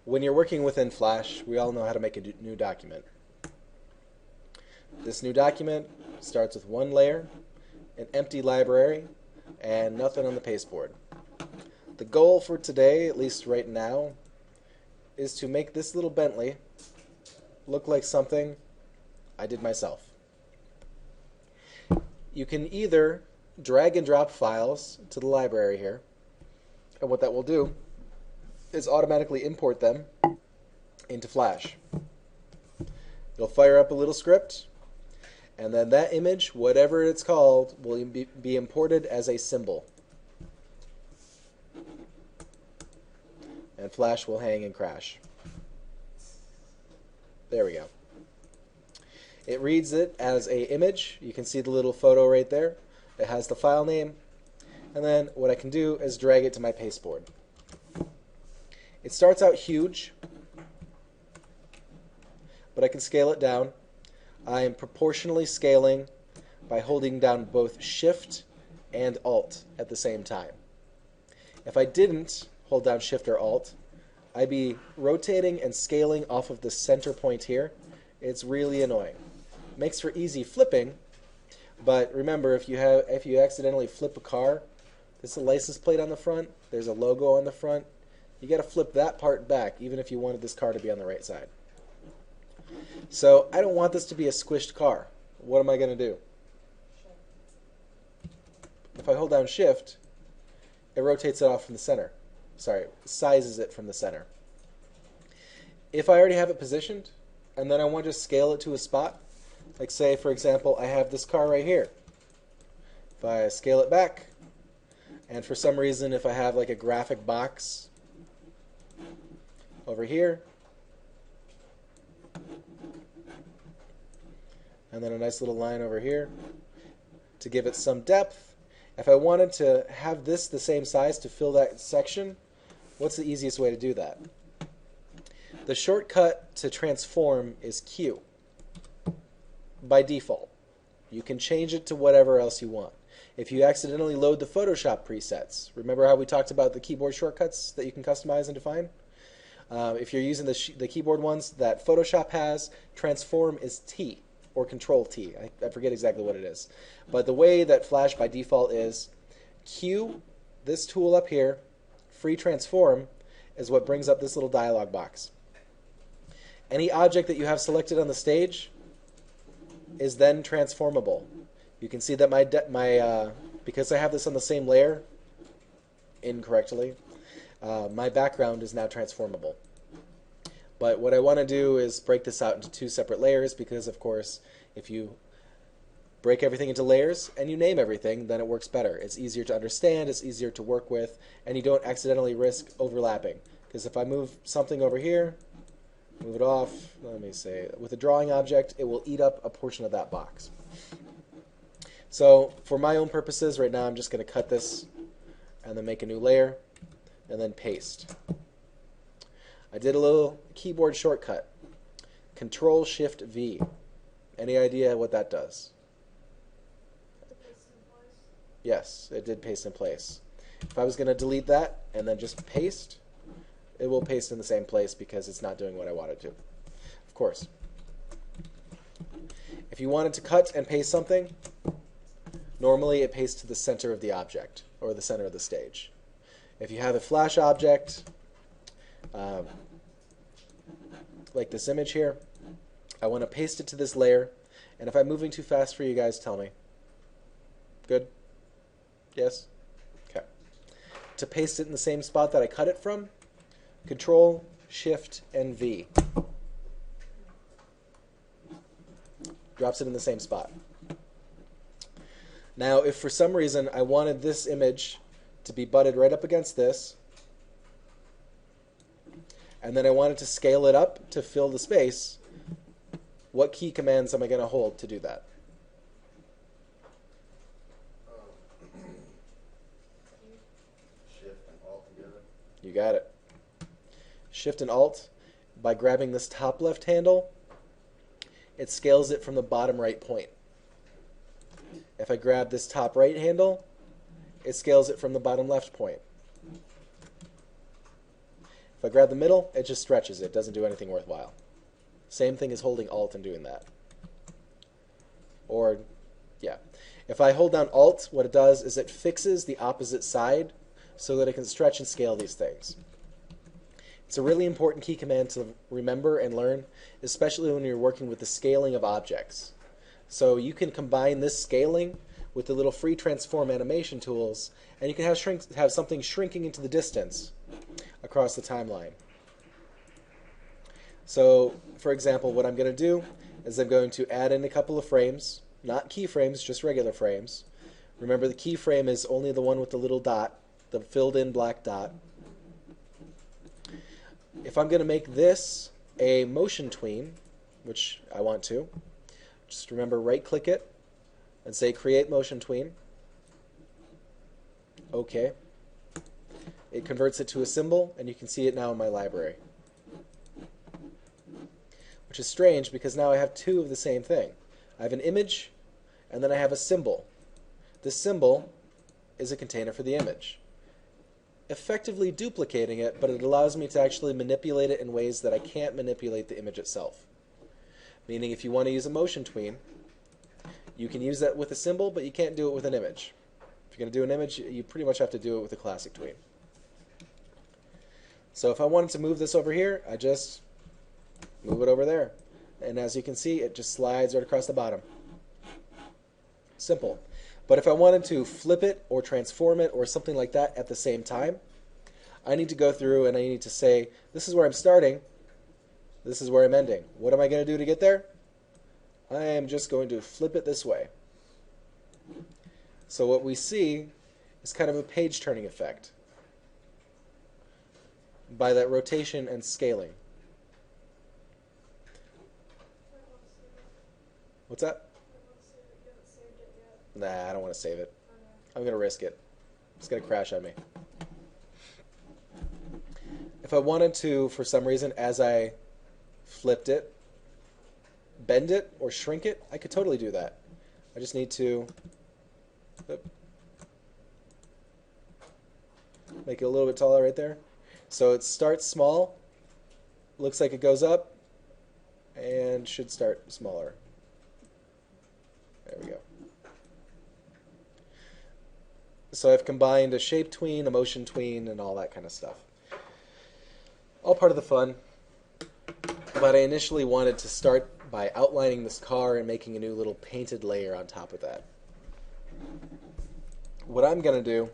When you're working within Flash, we all know how to make a new document. This new document starts with one layer, an empty library, and nothing on the pasteboard. The goal for today, at least right now, is to make this little Bentley look like something I did myself. You can either drag and drop files to the library here, and what that will do is automatically import them into Flash. It'll fire up a little script, and then that image, whatever it's called, will be imported as a symbol. And Flash will hang and crash. There we go. It reads it as an image. You can see the little photo right there. It has the file name. And then what I can do is drag it to my pasteboard. It starts out huge, but I can scale it down. I am proportionally scaling by holding down both Shift and Alt at the same time. If I didn't hold down Shift or Alt, I'd be rotating and scaling off of the center point here. It's really annoying. Makes for easy flipping, but remember, if you accidentally flip a car, there's a license plate on the front, there's a logo on the front. You got to flip that part back, even if you wanted this car to be on the right side. So I don't want this to be a squished car. What am I going to do? If I hold down Shift, it rotates it off from the center. Sorry, sizes it from the center. If I already have it positioned, and then I want to just scale it to a spot, like say, for example, I have this car right here. If I scale it back, and for some reason, if I have like a graphic box over here, and then a nice little line over here to give it some depth. If I wanted to have this the same size to fill that section, what's the easiest way to do that? The shortcut to transform is Q by default. You can change it to whatever else you want. If you accidentally load the Photoshop presets, remember how we talked about the keyboard shortcuts that you can customize and define? If you're using the keyboard ones that Photoshop has, transform is T or Control T. I forget exactly what it is. But the way that Flash by default is Q, this tool up here, free transform, is what brings up this little dialog box. Any object that you have selected on the stage is then transformable. You can see that because I have this on the same layer incorrectly, my background is now transformable. But what I want to do is break this out into two separate layers because, of course, if you break everything into layers and you name everything, then it works better. It's easier to understand, it's easier to work with, and you don't accidentally risk overlapping. Because if I move something over here, move it off, let me say, with a drawing object, it will eat up a portion of that box. So for my own purposes, right now I'm just going to cut this and then make a new layer and then paste. I did a little keyboard shortcut. Control-Shift-V. Any idea what that does? Yes, it did paste in place. If I was going to delete that and then just paste, it will paste in the same place because it's not doing what I want it to. Of course. If you wanted to cut and paste something, normally it pastes to the center of the object or the center of the stage. If you have a Flash object, like this image here, I want to paste it to this layer, and if I'm moving too fast for you guys, tell me. Good? Yes? Okay. To paste it in the same spot that I cut it from, Control, Shift, and V. Drops it in the same spot. Now, if for some reason I wanted this image to be butted right up against this, and then I wanted to scale it up to fill the space, what key commands am I going to hold to do that? Shift and Alt together. You got it. Shift and Alt, by grabbing this top left handle, it scales it from the bottom right point. If I grab this top right handle, it scales it from the bottom left point. If I grab the middle, it just stretches it. It doesn't do anything worthwhile. Same thing as holding Alt and doing that. Or, yeah. If I hold down Alt, what it does is it fixes the opposite side so that it can stretch and scale these things. It's a really important key command to remember and learn, especially when you're working with the scaling of objects. So you can combine this scaling with the little free transform animation tools, and you can have something shrinking into the distance across the timeline. So, for example, what I'm going to do is I'm going to add in a couple of frames, not keyframes, just regular frames. Remember, the keyframe is only the one with the little dot, the filled-in black dot. If I'm going to make this a motion tween, which I want to, just remember right-click it and say Create Motion Tween. OK. It converts it to a symbol, and you can see it now in my library. Which is strange because now I have two of the same thing. I have an image, and then I have a symbol. This symbol is a container for the image, effectively duplicating it, but it allows me to actually manipulate it in ways that I can't manipulate the image itself. Meaning if you want to use a motion tween, you can use that with a symbol, but you can't do it with an image. If you're going to do an image, you pretty much have to do it with a classic tween. So if I wanted to move this over here, I just move it over there. And as you can see, it just slides right across the bottom. Simple. But if I wanted to flip it or transform it or something like that at the same time, I need to go through and I need to say, this is where I'm starting, this is where I'm ending. What am I going to do to get there? I am just going to flip it this way. So what we see is kind of a page turning effect by that rotation and scaling. What's that? Nah, I don't want to save it. I'm going to risk it. It's going to crash on me. If I wanted to, for some reason, as I flipped it, bend it or shrink it, I could totally do that. I just need to make it a little bit taller right there. So it starts small, looks like it goes up, and should start smaller. There we go. So I've combined a shape tween, a motion tween, and all that kind of stuff. All part of the fun. But I initially wanted to start by outlining this car and making a new little painted layer on top of that. What I'm going to do